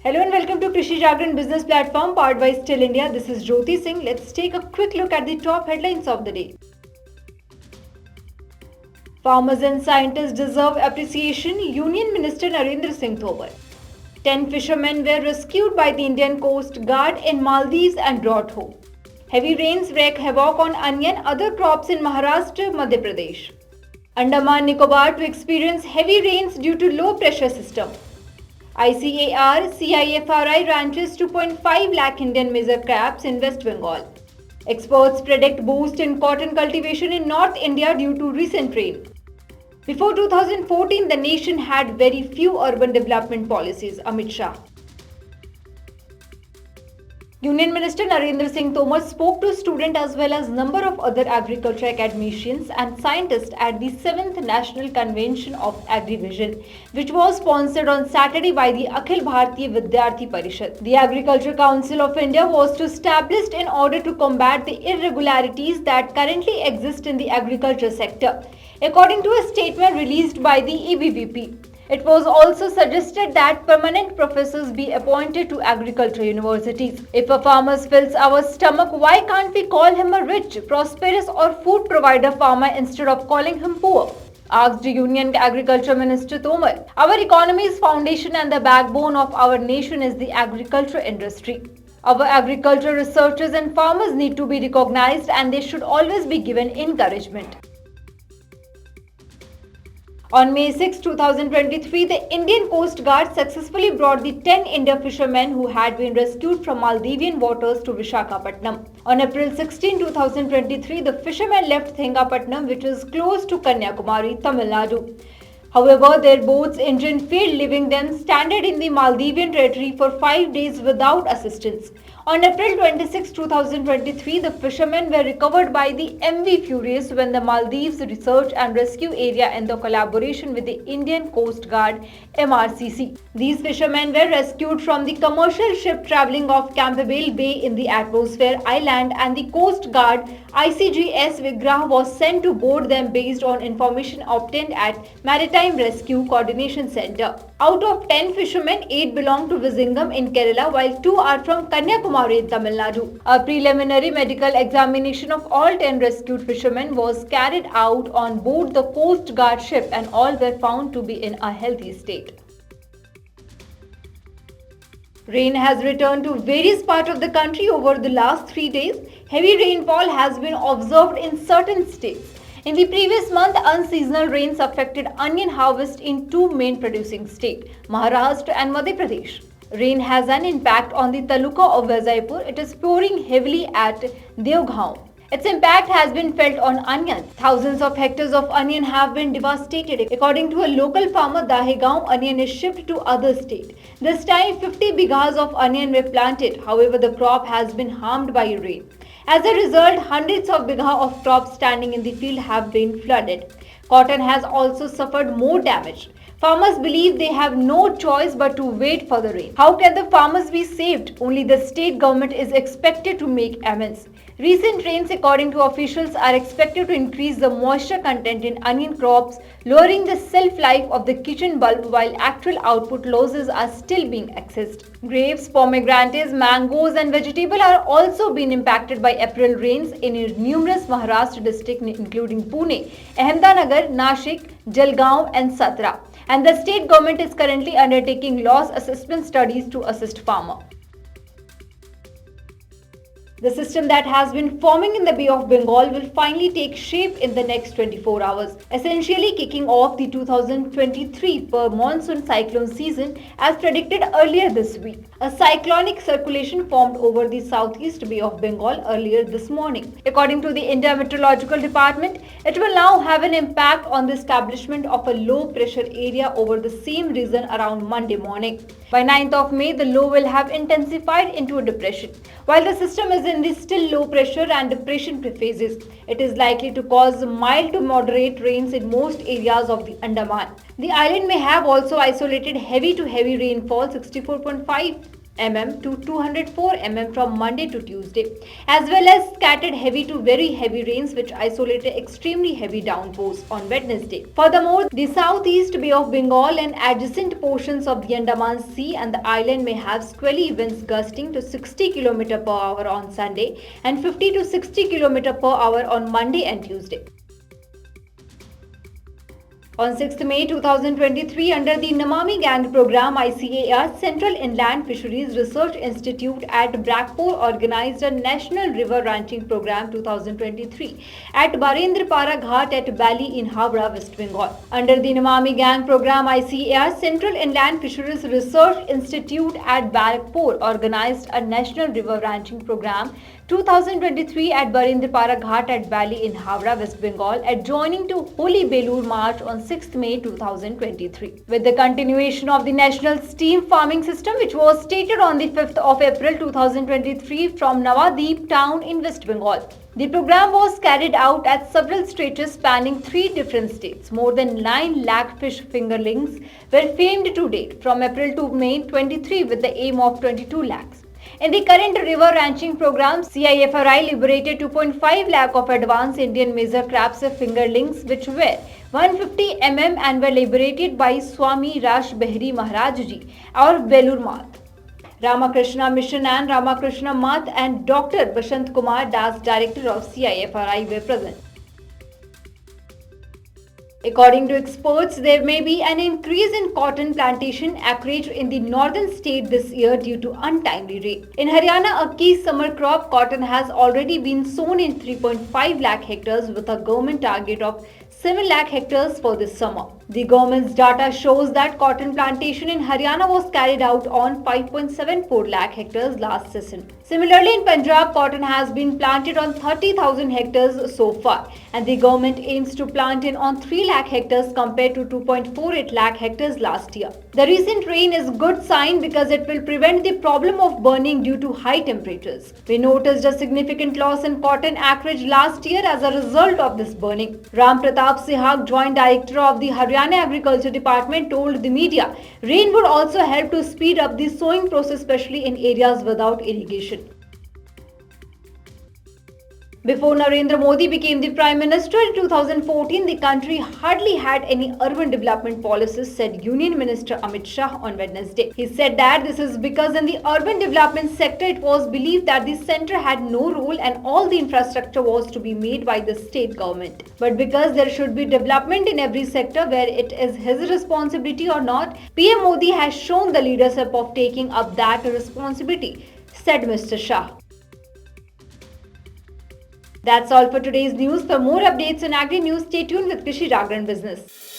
Hello and welcome to Krishi Jagran business platform powered by Still India. This is Jyoti Singh. Let's take a quick look at the top headlines of the day. Farmers and scientists deserve appreciation. Union Minister Narendra Singh Tomar. 10 fishermen were rescued by the Indian Coast Guard in Maldives and brought home. Heavy rains wreak havoc on onion other crops in Maharashtra, Madhya Pradesh. Andaman-Nicobar to experience heavy rains due to low pressure system. ICAR-CIFRI ranches 2.5 lakh Indian major crops in West Bengal. Experts predict boost in cotton cultivation in North India due to recent rain. Before 2014, the nation had very few urban development policies, Amit Shah. Union Minister Narendra Singh Tomar spoke to students as well as number of other agriculture academicians and scientists at the 7th National Convention of Agrivision, which was sponsored on Saturday by the Akhil Bharatiya Vidyarthi Parishad. The Agriculture Council of India was established in order to combat the irregularities that currently exist in the agriculture sector, according to a statement released by the EBVP. It was also suggested that permanent professors be appointed to agriculture universities. If a farmer fills our stomach, why can't we call him a rich, prosperous or food provider farmer instead of calling him poor? Asked Union Agriculture Minister Tomar. Our economy's foundation and the backbone of our nation is the agriculture industry. Our agriculture researchers and farmers need to be recognized and they should always be given encouragement. On May 6, 2023, the Indian Coast Guard successfully brought the 10 Indian fishermen who had been rescued from Maldivian waters to Visakhapatnam. On April 16, 2023, the fishermen left Thingapatnam, which is close to Kanyakumari, Tamil Nadu. However, their boat's engine failed, leaving them stranded in the Maldivian territory for 5 days without assistance. On April 26, 2023, the fishermen were recovered by the MV Furious when the Maldives Research and Rescue Area in the collaboration with the Indian Coast Guard MRCC. These fishermen were rescued from the commercial ship travelling off Campbell Bay in the Atmosphere Island, and the Coast Guard ICG Vigrah was sent to board them based on information obtained at Maritime Rescue Coordination Center. Out of 10 fishermen, 8 belong to Vizhinjam in Kerala, while 2 are from Kanyakumari in Tamil Nadu. A preliminary medical examination of all 10 rescued fishermen was carried out on board the Coast Guard ship and all were found to be in a healthy state. Rain has returned to various parts of the country over the last 3 days. Heavy rainfall has been observed in certain states. In the previous month, unseasonal rains affected onion harvest in 2 main producing states, Maharashtra and Madhya Pradesh. Rain has an impact on the taluka of Vijaipur. It is pouring heavily at Devgaon. Its impact has been felt on onions. Thousands of hectares of onion have been devastated. According to a local farmer, Dahegaon onion is shipped to other states. This time, 50 bighas of onion were planted. However, the crop has been harmed by rain. As a result, hundreds of bigha of crops standing in the field have been flooded. Cotton has also suffered more damage. Farmers believe they have no choice but to wait for the rain. How can the farmers be saved? Only the state government is expected to make amends. Recent rains, according to officials, are expected to increase the moisture content in onion crops, lowering the shelf life of the kitchen bulb, while actual output losses are still being accessed. Grapes, pomegranates, mangoes and vegetables are also being impacted by April rains in numerous Maharashtra districts including Pune, Ahmednagar, Nashik, Jalgaon and Satra. And the state government is currently undertaking loss assessment studies to assist farmers. The system that has been forming in the Bay of Bengal will finally take shape in the next 24 hours, essentially kicking off the 2023 monsoon cyclone season as predicted earlier this week. A cyclonic circulation formed over the southeast Bay of Bengal earlier this morning. According to the India Meteorological Department, it will now have an impact on the establishment of a low pressure area over the same region around Monday morning. By 9th of May, the low will have intensified into a depression. While the system is in the still low pressure and depression phases, it is likely to cause mild to moderate rains in most areas of the Andaman. The island may have also isolated heavy to heavy rainfall 64.5 mm to 204 mm from Monday to Tuesday, as well as scattered heavy to very heavy rains which isolated extremely heavy downpours on Wednesday. Furthermore, the southeast Bay of Bengal and adjacent portions of the Andaman Sea and the island may have squally winds gusting to 60 km per hour on Sunday and 50 to 60 km per hour on Monday and Tuesday. On 6th May 2023, under the Namami Gang program, ICAR Central Inland Fisheries Research Institute at Brackpore organized a National River Ranching Program 2023 at Barendrapara Ghat at Bali in Howrah, West Bengal. Under the Namami Gang program, ICAR Central Inland Fisheries Research Institute at Brackpore organized a National River Ranching Program 2023 at Barendrapara Ghat at Bali in Howrah, West Bengal, adjoining to Holi Belur March on 6th May 2023. With the continuation of the National Steam Farming System, which was stated on the 5th of April 2023 from Navadip town in West Bengal. The program was carried out at several stretches spanning 3 different states. More than 9 lakh fish fingerlings were famed to date from April to May 23 with the aim of 22 lakhs. In the current river ranching program, CIFRI liberated 2.5 lakh of advanced Indian major crabs fingerlings which were 150 mm and were liberated by Swami Rash Behri Maharaj Ji or Belur Math. Ramakrishna Mission and Ramakrishna Math and Dr. Bashant Kumar Das, Director of CIFRI, were present. According to experts, there may be an increase in cotton plantation acreage in the northern state this year due to untimely rain. In Haryana, a key summer crop, cotton has already been sown in 3.5 lakh hectares with a government target of 7 lakh hectares for this summer. The government's data shows that cotton plantation in Haryana was carried out on 5.74 lakh hectares last season. Similarly, in Punjab, cotton has been planted on 30,000 hectares so far, and the government aims to plant in on 3 lakh hectares compared to 2.48 lakh hectares last year. The recent rain is a good sign because it will prevent the problem of burning due to high temperatures. We noticed a significant loss in cotton acreage last year as a result of this burning. Ram Pratap Sehag, Joint Director of the Haryana Agriculture Department, told the media rain would also help to speed up the sowing process, especially in areas without irrigation. Before Narendra Modi became the Prime Minister in 2014, the country hardly had any urban development policies, said Union Minister Amit Shah on Wednesday. He said that this is because in the urban development sector, it was believed that the centre had no role and all the infrastructure was to be made by the state government. But because there should be development in every sector where it is his responsibility or not, PM Modi has shown the leadership of taking up that responsibility, said Mr. Shah. That's all for today's news. For more updates on agri news, stay tuned with Krishi Jagran Business.